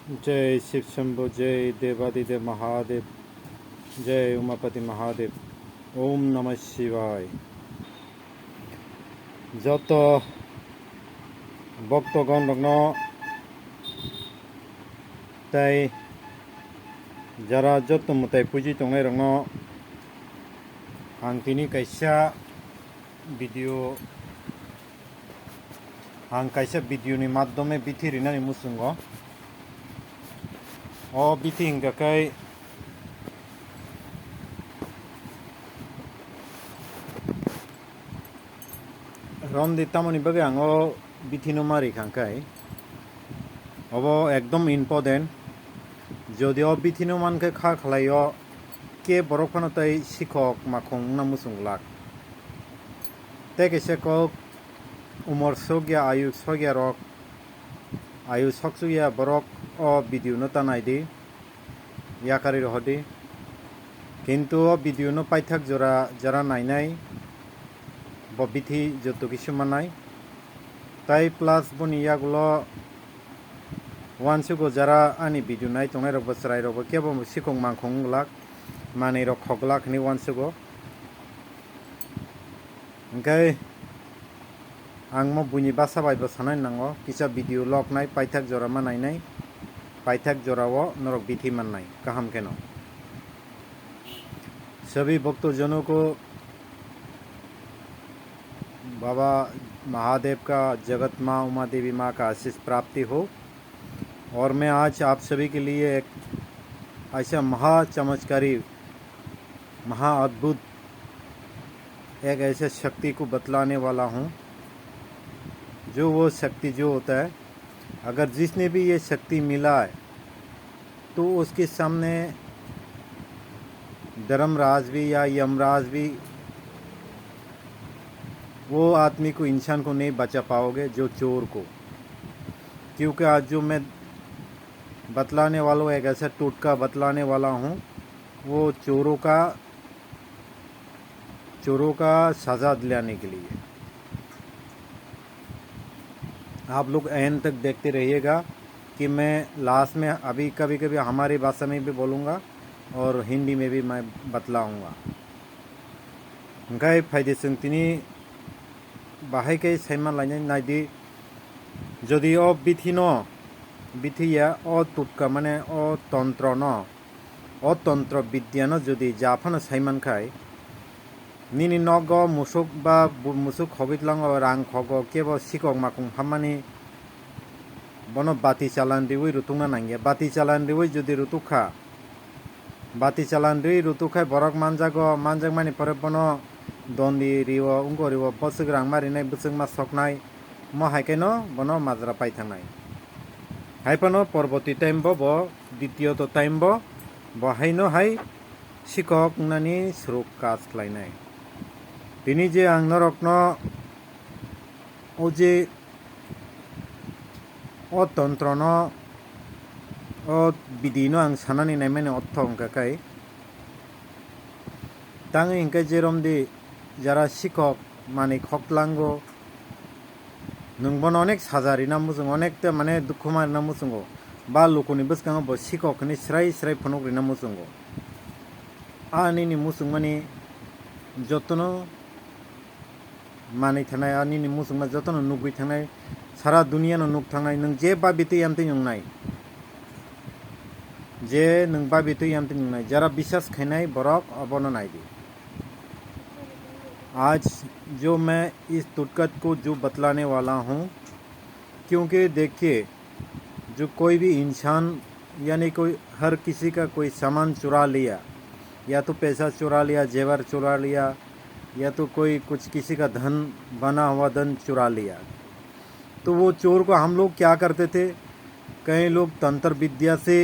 जय शिव शंभु, जय देवादिदेव महादेव, जय उमापति महादेव। ओम नमः शिवाय। যত ভক্তগণ রগ্ন তাই যারা যত মতাই পুজি তংনাই রগ্ন आं तिनि कायसा भिडिअनि माध्यमे बिथिरिनानै मुसुंगो o biti hinggakai romdi tamoni bagai ango bitino mari khangkai obo ekdom important jodi o bitino mankai kha khlaio ke borok phano tai sikhok makhong na musunglak teke se ko umor sogya ayu sogya rok ayu soksuya borok o video no tanai di yakari rohdi kintu o video no paithak jara nainai bo bithi joto kisu manai tai plus boni yagulo wansugo jara ani video nai tongnai rok basrai rok kebo sikong mangkhong lak manei rok khoglak ni wansugo engkai angmo buni basa bai basanai nango kisa video log nai paithak jora manai nai paithak jorao norok bithi mannai kaham keno सभी भक्तजनों को बाबा महादेव का जगत माँ उमा देवी माँ का आशीष प्राप्ति हो। और मैं आज आप सभी के लिए एक ऐसा महा चमत्कारी महा अद्भुत एक ऐसे शक्ति को बतलाने वाला हूँ जो वो शक्ति जो होता है अगर जिसने भी ये शक्ति मिला है तो उसके सामने धर्मराज भी या यमराज भी वो आदमी को इंसान को नहीं बचा पाओगे जो चोर को, क्योंकि आज जो मैं बतलाने वाला हूँ एक ऐसा टोटका बतलाने वाला हूँ वो चोरों का सजा दिलाने के लिए। आप लोग एंड तक देखते रहिएगा कि मैं लास्ट में अभी कभी कभी हमारी भाषा में भी बोलूँगा और हिंदी में भी मैं बतलाऊँगा। ओंखाय फायदे सोंथिनि बाहायकै सायमा लायनाय नायदि जदि अ बिथिया अ टुटका माने अ तंत्र विद्यानो जदि जाफानो सायमानखाय निनि नग मुसुक बा मुसुक हबितलांग रां खग केबो सिकक माखं हामानि बनो बाति चालान दिवै रुतुंना नांगिया बाति चालान दिवै जदि रुतुखा बाति चालान रि रुतुखाय बरक मानजाग मानि परे बनो दन्दी रिव उंगो रिव बसुक रां मारिनाय बसुक मा सकनाय म हायकेनो बनो माजरा पाइथांनाय हायपनो परबती टाइम बो द्वितीय तो टाइम बो बहायनो हाय सिकक नानि स्रुक काज खालायनाय दिनै जे आं नरकनो ओ जे ओ तंत्रनो ओ बिदिनो आं साननानै नायमाने अर्थ अंकाखाय ताङै इंका जेरमदि যারা শিক্ষক মানে খকলাঙ্গো নংবন অনেক সাজারি না মুসুং অনেকটা মানে দুঃখ মারি না মুসুঙ্গো বা লোকনি বসকাঙ্গ ব শিক্ষকনি স্রাই ফনগ্রি না মুসুঙ্গো আনিনি মুসুং মানে যতন माने थानाय आनिनि मुसुंमा जतन नुगै थानाय सारा दुनियानो नुग थानाय नों जे बाबिते यामते नुनाय जे नों बाबिते यामते नुनाय जरा विश्वास खायनाय बरक अबनो नायदि। आज जो मैं इस टुटकत को जो बतलाने वाला हूँ, क्योंकि देखिए जो कोई भी इंसान यानी कोई हर किसी का कोई सामान चुरा लिया या तो पैसा चुरा लिया जेवर चुरा लिया या तो कोई कुछ किसी का धन बना हुआ धन चुरा लिया तो वो चोर को हम लोग क्या करते थे, कई लोग तंत्र विद्या से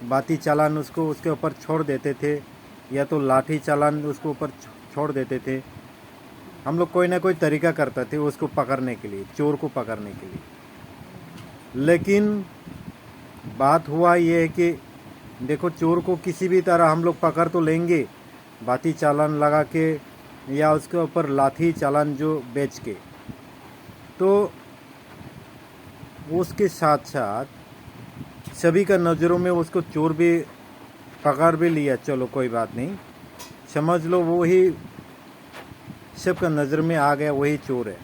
बाती चालान उसके ऊपर छोड़ देते थे या तो लाठी चालान उसके ऊपर छोड़ देते थे। हम लोग कोई ना कोई तरीका करते थे उसको पकड़ने के लिए, चोर को पकड़ने के लिए। लेकिन बात हुआ ये है कि देखो चोर को किसी भी तरह हम लोग पकड़ तो लेंगे बाती चालान लगा के या उसके ऊपर लाठी चालान जो बेच के, तो उसके साथ साथ सभी का नज़रों में उसको चोर भी पकड़ भी लिया, चलो कोई बात नहीं, समझ लो वो ही सबका नज़र में आ गया, वही चोर है।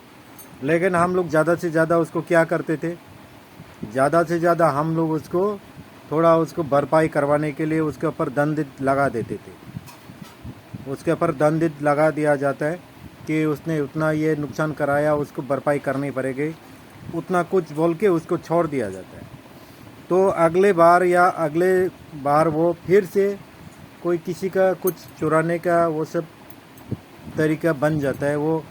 लेकिन हम लोग ज़्यादा से ज़्यादा उसको क्या करते थे, ज़्यादा से ज़्यादा हम लोग उसको थोड़ा उसको भरपाई करवाने के लिए उसके ऊपर दंड लगा देते थे। उसके ऊपर दंड लगा दिया जाता है कि उसने उतना ये नुकसान कराया, उसको भरपाई करनी पड़ेगी, उतना कुछ बोल के उसको छोड़ दिया जाता है। तो अगले बार वो फिर से कोई किसी का कुछ चुराने का वो सब तरीका बन जाता है। वो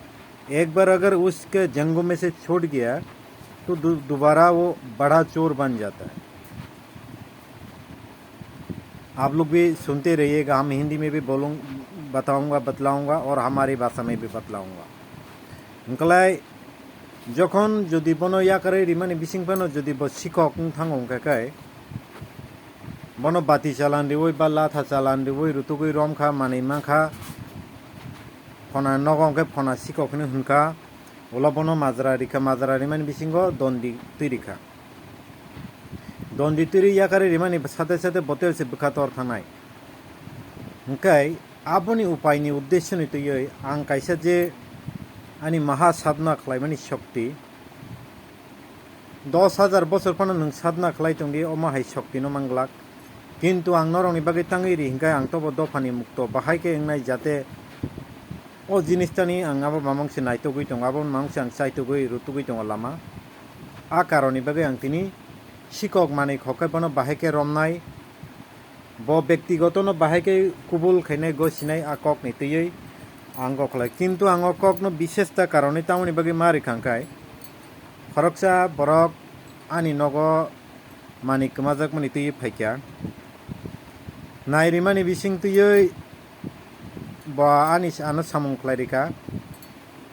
एक बार अगर उसके जंगों में से छूट गया तो दोबारा वो बड़ा चोर बन जाता है। आप लोग भी सुनते रहिएगा, हम हिंदी में भी बतलाऊंगा और हमारी भाषा में भी बतलाऊंगा। उनकलाय जखन जदि बनो या करे रिमानी बिसिंग बनो जदि ब शिक्षक थांगो उनकाय बनो बाती चालान दिवई बा लाथा चालान दिवई रुतुगई रमखा माने माखा फना नगंके फना शिक्षकनि हुनका ओला बनो माजरा रिमानी बिसिंगो दंडी तिरिखा दंडी तिरि या करे रिमानी साथे साथे बतेल से बखातर थानाय उनकाय आबोनी उपायनि उद्देश्यनि तयै आं कायसा जे आनी महासाधना खालायमानि शक्ति 10,000 बছर फानो नों साधना खालायतोंदि अमाहाय शक्ति न मांगलाक किन्तु आं नरंनि बागै तांगै रिहिंखाय आं तब दफानि मुक्त बाहायके एंनाय जाते ओ जिनिसटानि आं आबो मामांसे नायतोगै दं आबो मामांसे आं सायतोगै रुतुगै दं लामा आ कारनि बागै आं तिनि शिक्षक माने खकाय बनो बाहायके रमनाय ब व्यक्तिगत न बाहायके कुबुल खायनाय गसिनाय आकक नि तयै आंग खलाय किन्तु आंग कक न विशेषता कारणे तामनि बागै मारि खांखाय फरकसा बरक आनी नगो मानि कमाजक मनि तयै फायख्या नायरिमानि बिसिं तयै बा आनी आनो सामुं खलायरिखा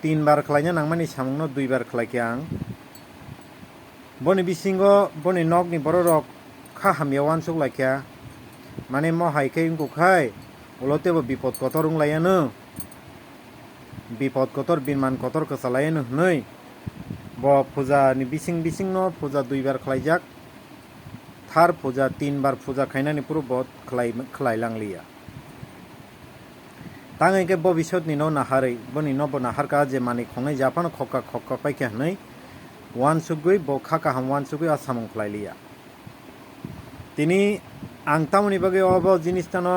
3 बार खलायना नांमानि सामुं न 2 बार खलायख्या आं बनि बिसिंगो बनि नगनि बररक खा हामियावान सुगलायख्या माने म हायखे इंगुखाय उलतेबो बिपद कतर उंलायानो बिपद कतर बिमान कतर कसालायानो हनै ब फुजा नि बिसिं न फुजा 2 बार खलायजाक थार फुजा 3 बार फुजा खायनानि पुरो बद खलायलांलिया तांगै के भबिष्यत नि न नाहारै बनि न ब नाहारका जे माने खंनाय जापान खक्का पाइखे हनै वान सुगै ब खाका हाम वान सुगै आसामं खलायलिया तिनि आं तामनि बागै अब जिनिसटान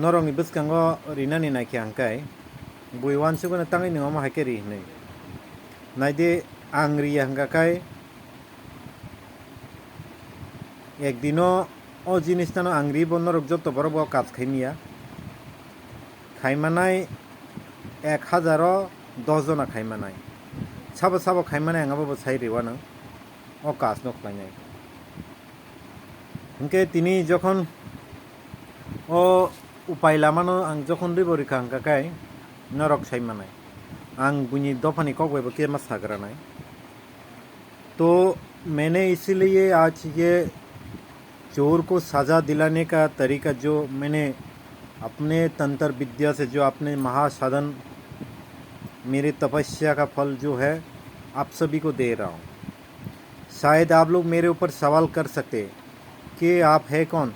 नरंनि बसकांगो रिनानि नायखे आंखाय बुइ वान सुगै तांगै नङा मा हायके रि हनै नायदे आं रिया हंगाखाय एक दिनो ओ जिनिसटान आं रि बनरक जत्त बरब काज खायमिया खायमानाय 1010 जना खायमानाय साबो खायमानाय आंगाबो सायरिवानो ओ काज न खलायनाय उनके तिनि जखन ओ उपाय लामानो आं जखन रिबरिखा हंगाखाय नरक सायमानाय आं बुनी दफानी कगवेबो के मस सागरानाय तो मैंने इसीलिए आज ये चोर को सजा दिलाने का तरीका जो मैंने अपने तंत्र विद्या से जो अपने महासाधन मेरे तपस्या का फल जो है आप सभी को दे रहा हूँ। शायद आप लोग मेरे ऊपर सवाल कर सकते कि आप है कौन,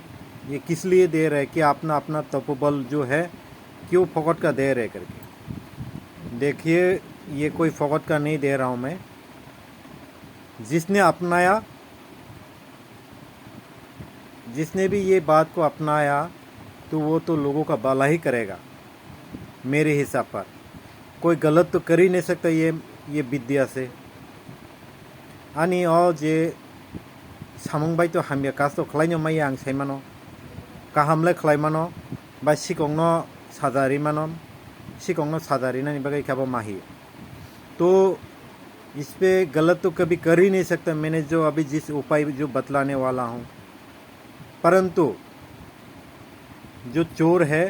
ये किस लिए दे रहे कि अपना तपोबल जो है क्यों फोकट का दे रहे करके। देखिए ये कोई फोकट का नहीं दे रहा हूँ मैं, जिसने अपनाया, जिसने भी ये बात को अपनाया तो वो तो लोगों का भला ही करेगा मेरे हिसाब पर। कोई गलत तो कर ही नहीं सकता ये विद्या से। आनी और जे सामुंबाई तो हामिया काज तो खलायनो माया आं सायमानो काहामलाय खलायमानो बा सिकंनो साजारिमानो सिकंनो साजारिनानि बागै खाबो माही। तो इस पे गलत तो कभी कर ही नहीं सकता मैंने जो अभी जिस उपाय जो बतलाने वाला हूँ। परंतु जो चोर है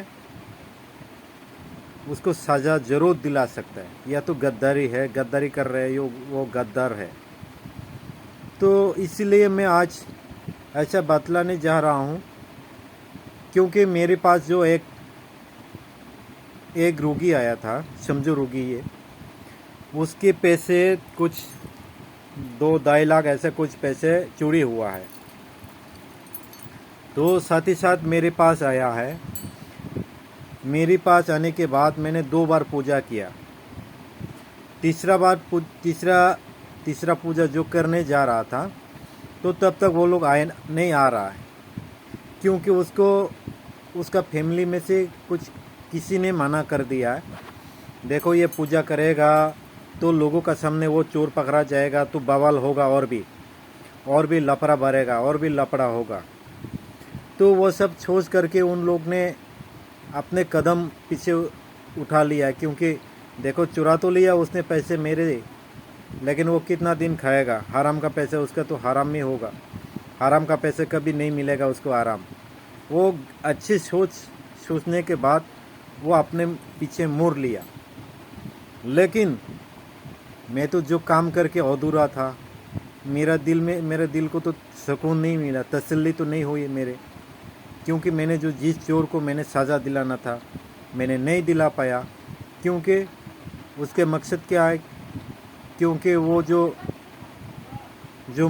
उसको सजा जरूर दिला सकता है। या तो गद्दारी है, गद्दारी कर रहे हैं, वो गद्दार है। तो इसलिए मैं आज ऐसा बतलाने जा रहा हूँ क्योंकि मेरे पास जो एक रोगी आया था, समझो रोगी ये, उसके पैसे कुछ 2-2.5 लाख ऐसे कुछ पैसे चोरी हुआ है। तो साथ ही साथ मेरे पास आया है। मेरे पास आने के बाद मैंने 2 बार पूजा किया। तीसरा पूजा जो करने जा रहा था, तो तब तक वो लोग नहीं आ रहा है, क्योंकि उसका फैमिली में से कुछ किसी ने मना कर दिया है। देखो, ये पूजा करेगा तो लोगों का सामने वो चोर पकड़ा जाएगा, तो बवाल होगा, और भी लफड़ा बढ़ेगा, और भी लफड़ा होगा। तो वो सब सोच करके उन लोग ने अपने कदम पीछे उठा लिया, क्योंकि देखो, चुरा तो लिया उसने पैसे मेरे, लेकिन वो कितना दिन खाएगा? हराम का पैसा उसका तो हराम में होगा। हराम का पैसे कभी नहीं मिलेगा उसको आराम। वो अच्छी सोचने के बाद वो अपने पीछे मोड़ लिया। लेकिन मैं तो जो काम करके अधूरा था, मेरे दिल को तो सुकून नहीं मिला, तसल्ली तो नहीं हुई मेरे, क्योंकि मैंने जो जिस चोर को मैंने सज़ा दिलाना था, मैंने नहीं दिला पाया। क्योंकि उसके मकसद क्या है? क्योंकि वो जो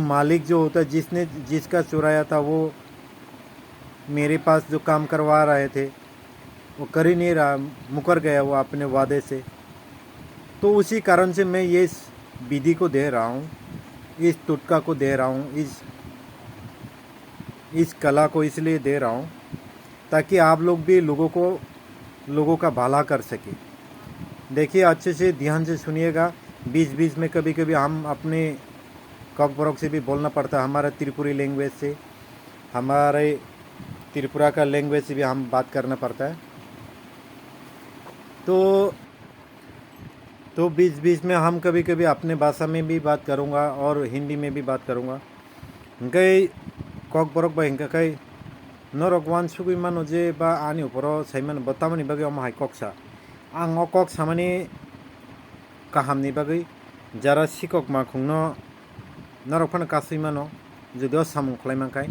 मालिक जो होता है, जिसका चुराया था, वो मेरे पास जो काम करवा रहे थे वो कर ही नहीं रहा, मुकर गया वो अपने वादे से। तो उसी कारण से मैं ये इस विधि को दे रहा हूँ, इस टुटका को दे रहा हूँ, इस कला को इसलिए दे रहा हूँ ताकि आप लोग भी लोगों का भला कर सके। देखिए, अच्छे से ध्यान से सुनिएगा। बीच बीच में कभी कभी हम अपने कॉकबरॉक से भी बोलना पड़ता है, हमारा त्रिपुरी लैंग्वेज से, हमारे त्रिपुरा का लैंग्वेज से भी हम बात करना पड़ता है। तो बीच बीच में हम कभी कभी अपने भाषा में भी बात करूँगा और हिंदी में भी बात करूँगा। कई कॉकबरॉक बा हिंका कई नरक वान सुगुई मानो जे बा आनी ऊपर सैमान बतामनी बगे अमाहाय कॉकसा आं कॉक सामानी काहामनी बगे जरा सिकक माखुंनो नरक फान कासुई मानो जुदियो सामुं खालायमांखाय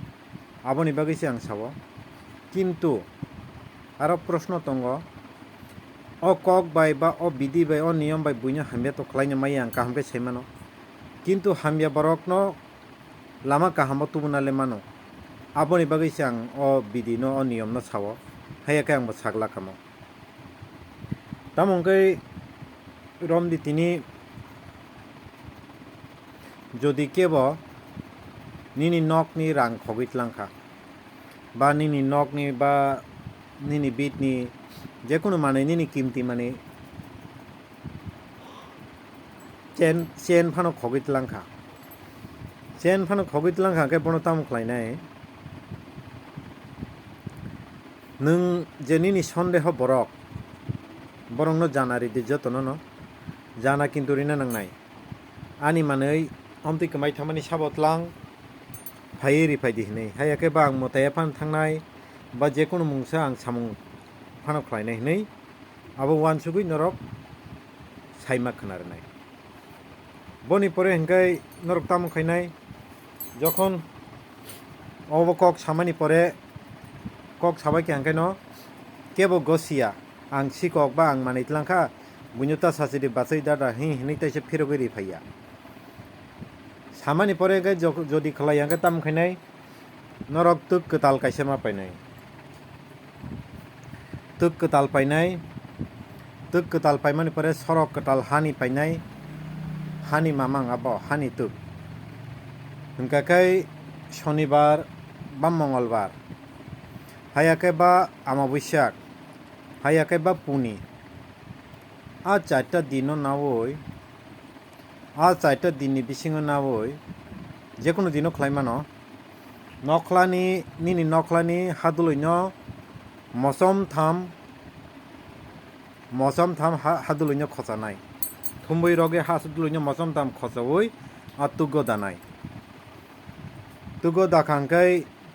आबोनि बगैसो आं सावो। किन्तु आरो प्रश्न दङ, ओ कॉक बाय बा ओ विधि बाय ओ नियम बाय बुइनो हामिया तो खालायनो मायो आं काहामके सैमानो। किन्तु हामिया बरकनो लामा काहामो तुबुनाले मानो आबोनि बगैसो आं ओ विधि नो ओ नियम नो सावो हायाखै आंबो सागला खामो। तामंकै रमदि तिनि যদি কেব নিনি নকনি রাং খগিতলাংখা বা নিনি নকনি বা নিনি বিটনি যে কোনো মানে নিনি কিমতি মানে চেন ফানো খগিতলাংখা কে বনো তামु खालायनाय नों जे निनि सन्देह बरंनो जानारि दि जतनो न जाना किन्तु रिना नांनाय आनि मानै अमति कमाय थामानि साबतलां फायै रिफायदि हनै हायाखै बा आं मताया फान थांनाय बा जेकुनु मुंसा आं सामुं फानो खालायनाय हनै आबो वानसुगै नरक साइमा खोनारनाय बनि परे हंखाय नरक तामु खायनाय যখন অব কক সামানি পরে কক সাবাইকে হাंखाय न केबो गसिया आं सिकक बा आं मानितलांखा बुnyuta सासिदि बासै दादा हि हिनै ताइसे फिरगै फैया सामानि परे गे जदि खलाय हांखाय तामु खायनाय नरक तुक कताल काइसे मा पायनाय तुक कताल पायमानि परे सरक कताल हानि पायनाय हानि मामां आबो हानि तुक हंखाय शनिबार बा मंगलबार हायाखै बा अमाबस्या हायाखै बा पुनि आ 4टा दिन नावै आ 4टा दिननि बिसिङाव नावै जेकुनु दिनो खालायमानो निनि नख्लानि हादुलैनो मसम थाम हादुलैनो खसानाय थुम्बै रगे हादुलैनो मसम थाम खसावै आ तुगो दानाय तुगो दाखांखाय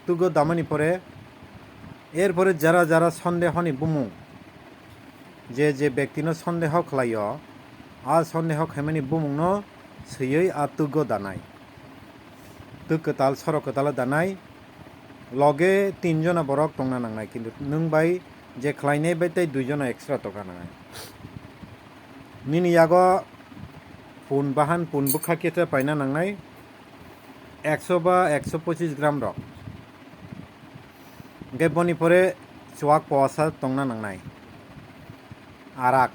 तुगो दामानि परे एरपरे जरा जरा सन्देहनि बुमुं जे व्यक्तिनो सन्देह खालायो आ सन्देह खायमानि बुमुंनो सैयै आ तुगो दानाय तुग कताल सर कताल दानाय लगे 3 जना बरक तंना नांनाय किन्तु नों बाय जे खालायनाय बाय तै 2 जना एक्सट्रा तका नांनाय निनि यागो पुन बुखा केटा पायना नांनाय 100 बा 125 ग्राम रक गे बनी परे चुवाक पवासा तंगना नांगनाय आराक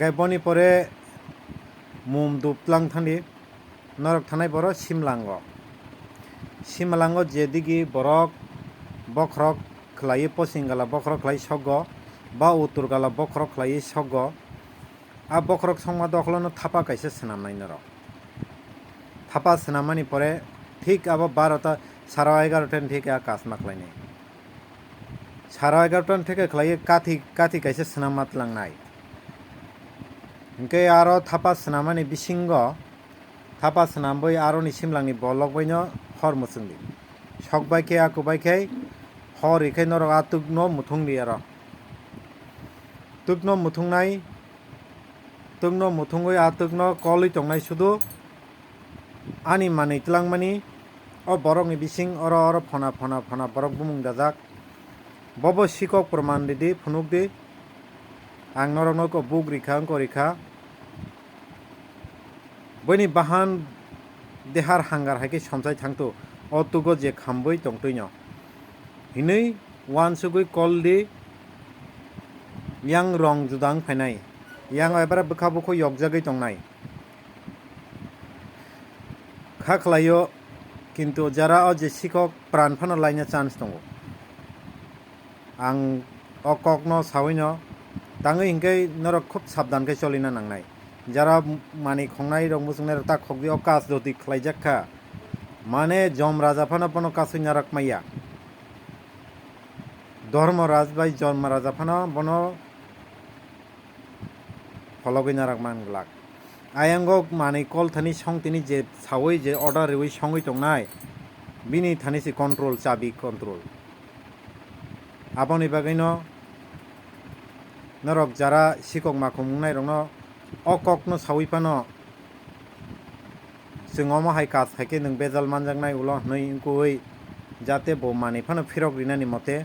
गे बनी परे मुम दुपलां थांदि नरक थानाय बर सिमलांगो जेदिगी बरक बख्रक खलायो पसिंगाला बख्रक खलाय सग बा उत्तरगाला बख्रक खलायो सग आ बख्रक संमा दखलनो थापा कैसे सनामनाय नरक थापा सनामानि परे ठीक अब 12टा 11:30 ठीक आकाश माखलायनाय 11:30 ठीक खलायो काथि कैसे सनामात लांनाय इनके आरो थापा सनामानि बिसिंग थापा सनामबै आरोनि सिमलांनि बलक बैनो हर मुसुंदि सकबायखे आकुबायखे हर इखे नरक आतुकनो मुथुंदि आरो तुकनो मुथुंगै आतुकनो कलि तंनाय सुदु आनि मानै तलांमानि ओ बरकनि बिसिं अर फना बरक बुमुं दाजाक बबो सिकक प्रमाण दिदि फुनुकदि आं नरकनो को बुक रिखा अंको रिखा बैनि बाहान देहार हांगार हाइके समसाय थांतो अतुगो जे खामबै तंतैनो हिनै वानसुगै कलदि yang rong judang फायनाय yang एबार बोखा बोखो यगजागै तंनाय खाखलायो किन्तु जरा ओ जे सिकक प्राण फानो लायनो चान्स दङ आं अककनो सावैनो ताङै हिंकै नरक खुब साबधानकै चलिना नांनाय जरा माने खंनाय रंग मुसुंनाय ता खगदि अकाश दति खलायजाखा माने जम राजा फानो पनो कासै नरक माया धर्मराज बाय जन्म राजा फानो बनो फलगै नरक मानग्लाक आयांगो माने कल थानि संतिनि जे सावै जे अर्डार रेवै संगै तंनाय बिनि थानिसि कंट्रोल चाबि कंट्रोल आबनि बागैनो नरक जरा सिकक माखौ मुंनाय रंनो अककनो सावैफानो जोंङो हाय कास हायके नों बेजाल मानजांनाय उल नै इंकुयै जाते बो माने फानो फिरक रिनानि मते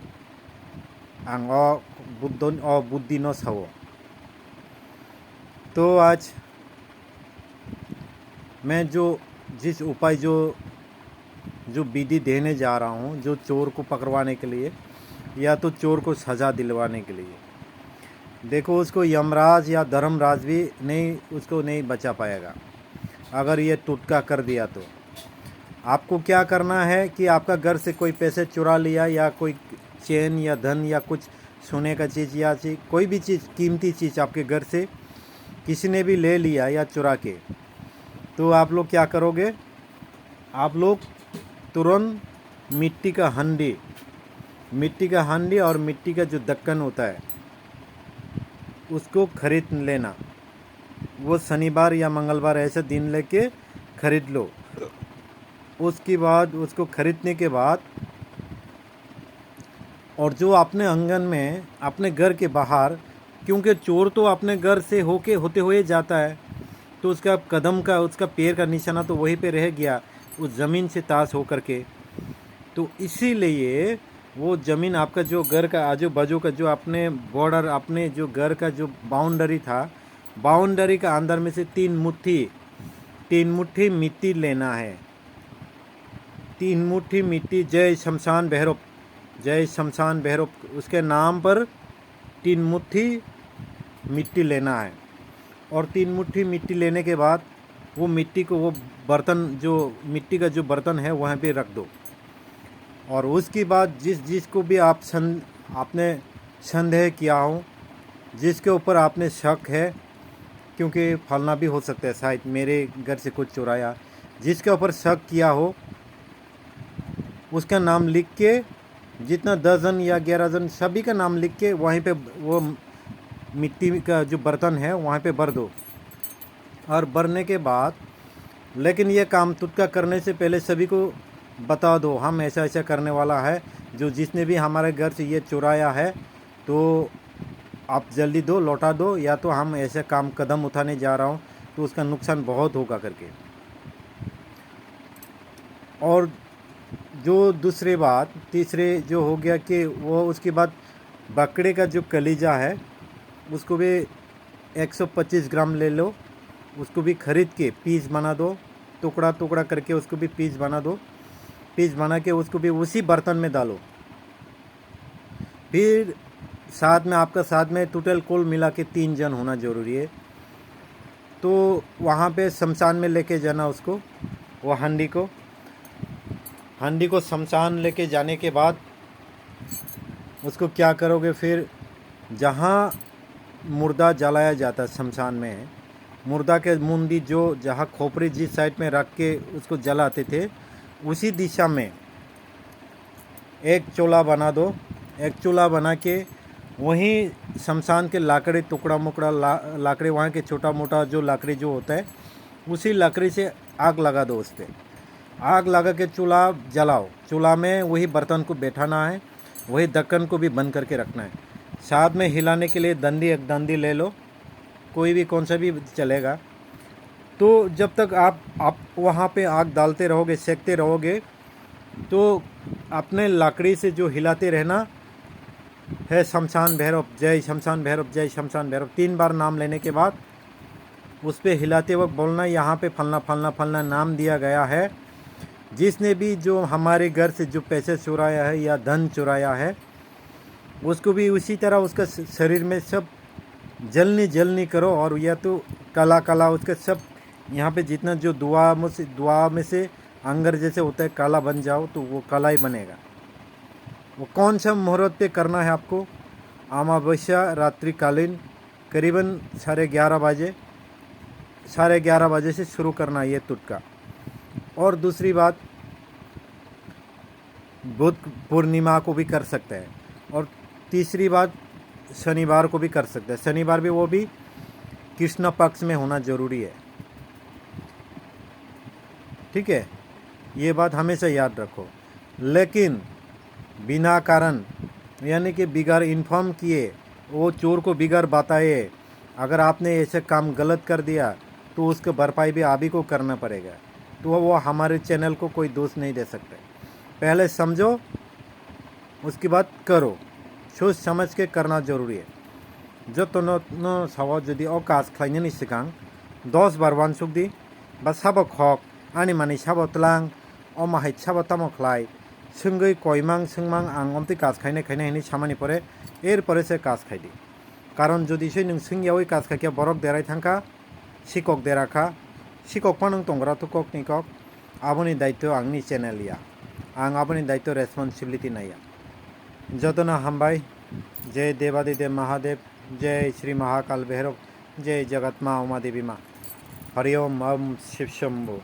आं बुद्धि न सावो तो आज मैं जिस उपाय जो विधि देने जा रहा हूँ जो चोर को पकड़वाने के लिए या तो चोर को सजा दिलवाने के लिए देखो उसको यमराज या धर्मराज भी उसको नहीं बचा पाएगा अगर ये टुटका कर दिया तो आपको क्या करना है कि आपका घर से कोई पैसे चुरा लिया या कोई चैन या धन या कुछ सोने का चीज़ या कोई भी चीज़ कीमती चीज़ आपके घर से किसी ने भी ले लिया या चुरा के तो आप लोग क्या करोगे आप लोग तुरंत मिट्टी का हांडी और मिट्टी का जो ढक्कन होता है उसको खरीद लेना वो शनिवार या मंगलवार ऐसे दिन लेके खरीद लो उसके बाद उसको खरीदने के बाद और जो अपने आंगन में अपने घर के बाहर क्योंकि चोर तो अपने घर से होते हुए जाता है तो उसका कदम का उसका पैर का निशाना तो वहीं पे रह गया उस ज़मीन से ताश होकर के तो इसीलिए वो ज़मीन आपका जो घर का आजू बाजू का जो अपने बॉर्डर अपने जो घर का जो बाउंड्री था बाउंड्री का अंदर में से 3 मुट्ठी मिट्टी लेना है 3 मुट्ठी मिट्टी जय शमशान भैरव उसके नाम पर 3 मुट्ठी मिट्टी लेना है और 3 मुट्ठी मिट्टी लेने के बाद वो मिट्टी को वो बर्तन जो मिट्टी का जो बर्तन है वहाँ पे रख दो और उसके बाद जिसको भी आपने संदेह किया हो जिसके ऊपर आपने शक है क्योंकि फलना भी हो सकता है शायद मेरे घर से कुछ चुराया जिसके ऊपर शक किया हो उसका नाम लिख के जितना 10 जन या 11 जन सभी का नाम लिख के वहीं पे वो मिट्टी का जो बर्तन है वहाँ पे भर दो और भरने के बाद लेकिन ये काम तुटका करने से पहले सभी को बता दो हम ऐसा करने वाला है जो जिसने भी हमारे घर से ये चुराया है तो आप जल्दी दो लौटा दो या तो हम ऐसे कदम उठाने जा रहा हूँ तो उसका नुकसान बहुत होगा करके। और जो दूसरी बात तीसरे जो हो गया कि वो उसके बाद बकरे का जो कलीजा है उसको भी 125 ग्राम ले लो उसको भी खरीद के पीस बना दो टुकड़ा करके उसको भी पीस बना के उसको भी उसी बर्तन में डालो फिर साथ में आपका साथ में टोटल कुल मिला के 3 जन होना ज़रूरी है। तो वहाँ पे शमशान में लेके जाना उसको, वो हांडी को शमशान लेके जाने के बाद उसको क्या करोगे, फिर जहाँ मुर्दा जलाया जाता है शमशान में, मुर्दा के मुंडी जो जहाँ खोपड़ी जिस साइड में रख के उसको जलाते थे, उसी दिशा में एक चूल्हा बना दो। एक चूल्हा बना के वहीं शमशान के लाकड़ी टुकड़ा मुकड़ा लाकड़ी वहाँ के छोटा मोटा जो लकड़ी जो होता है, उसी लकड़ी से आग लगा दो। उस पर आग लगा के चूल्हा जलाओ। चूल्हा में वही बर्तन को बैठाना है, वही ढक्कन को भी बंद करके रखना है। साथ में हिलाने के लिए एक डंडी ले लो, कोई भी कौन सा भी चलेगा। तो जब तक आप वहाँ पे आग डालते रहोगे, सेकते रहोगे, तो अपने लकड़ी से जो हिलाते रहना है, शमशान भैरव जय, शमशान भैरव जय, शमशान भैरव 3 बार नाम लेने के बाद उस पर हिलाते वक्त बोलना, यहाँ पे फलना फलना फलना नाम दिया गया है। जिसने भी जो हमारे घर से जो पैसे चुराया है या धन चुराया है, उसको भी उसी तरह उसका शरीर में सब जलनी करो। और या तो काला उसका सब यहाँ पे जितना जो दुआ में से अंगर जैसे होता है काला बन जाओ, तो वो काला ही बनेगा। वो कौन सा मुहूर्त पे करना है आपको? अमावस्या रात्रिकालीन करीबन 11:30 बजे से शुरू करना है ये टुटका। और दूसरी बात, बुध पूर्णिमा को भी कर सकते हैं। और तीसरी बात, शनिवार को भी कर सकते हैं। शनिवार भी वो भी कृष्ण पक्ष में होना ज़रूरी है। ठीक है, ये बात हमेशा याद रखो। लेकिन बिना कारण यानी कि बिगैर इन्फॉर्म किए, वो चोर को बिगैर बताए अगर आपने ऐसे काम गलत कर दिया, तो उसकी भरपाई भी आप ही को करना पड़ेगा। तो वो हमारे चैनल को कोई दोष नहीं दे सकते। पहले समझो, उसके बाद करो। सोच समझ के करना जरूरी है। जो तो सवा जदि ओ काज खालायनायनि सिगां 10 बार वानसुक दी बा साबक हक आनि मानि साबक तलां ओ माहाय साबक तामो खलाय सोंगै कयमां सोंमां आं अमति काज खायनाय हिनि सामानि परे एरपरे से काज खायदि। कारण जदि सै नों सोंगियावै काज खायखिया बरक देराय थांखा सिकक देराखा सिकक पा नों तंग्रा तो कक नि कक आबोनि दायित्व आंनि चैनल या आं आबोनि दायित्व रेसपन्सिबिलिटी नाया। जतना हामबाय। जय देवादिदेव महादेव, जय श्री महाकाल भैरव, जय जगत माँ उमा देवी माँ। हरि ओम शिव शंभु।